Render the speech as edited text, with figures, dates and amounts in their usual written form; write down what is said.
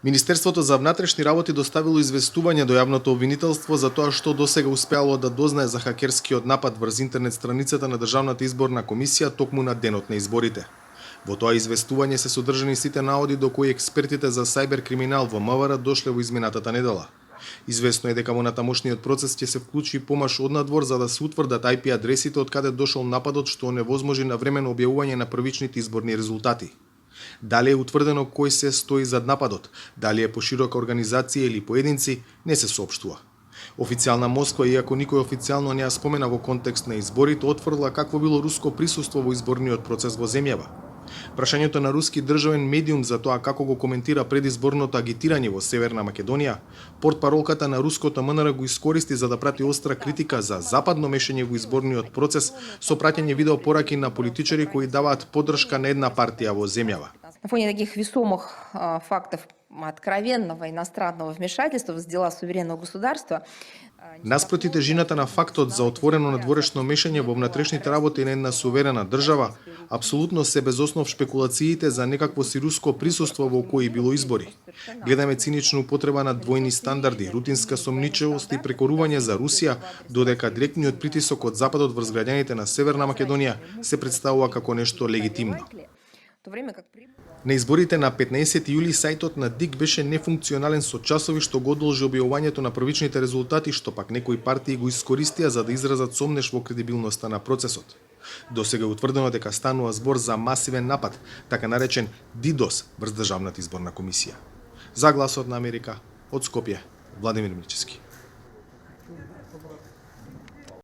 Министерството за внатрешни работи доставило известување до јавното обвинителство за тоа што досега успеало да дознае за хакерскиот напад врз интернет страницата на Државната изборна комисија токму на денот на изборите. Во тоа известување се содржани сите наоди до кои експертите за сајбер криминал во МВР дошле во изминатата недела. Известно е дека во натамошниот процес ќе се вклучи помаш од надвор за да се утврдат IP адресите од каде дошол нападот, што оневозможи навремено објавување на првичните изборни резултати. Дали е утврдено кој се стои зад нападот, дали е поширока организација или поединци, не се соопштува. Официјална Москва, иако никој официјално не ја спомена во контекст на изборите, отврдила какво било руско присуство во изборниот процес во земјава. Прашањето на руски државен медиум за тоа како го коментира предизборното агитирање во Северна Македонија, портпаролката на руското МНР го искористи за да прати остра критика за западно мешање во изборниот процес со праќање видео пораки на политичари кои даваат поддршка на една партија во земјава. На фоне таких весомых фактов откровенного иностранного вмешательства в дела суверенного государства. Наспроти тежината на фактот за отворено надворешно мешање во внатрешните работи на една суверена држава, апсолутно се без основ шпекулациите за некакво си руско присуство во кои било избори. Гледаме цинична употреба на двојни стандарди, рутинска сомничевост и прекорување за Русија, додека директниот притисок од Западот врз граѓаните на Северна Македонија се представува како нешто легитимно. На изборите на 15 јули сајтот на ДИК беше нефункционален со часови што го одолжи објавувањето на првичните резултати, што пак некои партии го искористија за да изразат сомнеш во кредибилноста на процесот. Досега е утврдено дека станува збор за масивен напад, така наречен DDoS врз Државната изборна комисија. За Гласот на Америка, од Скопје, Владимир Мирчевски.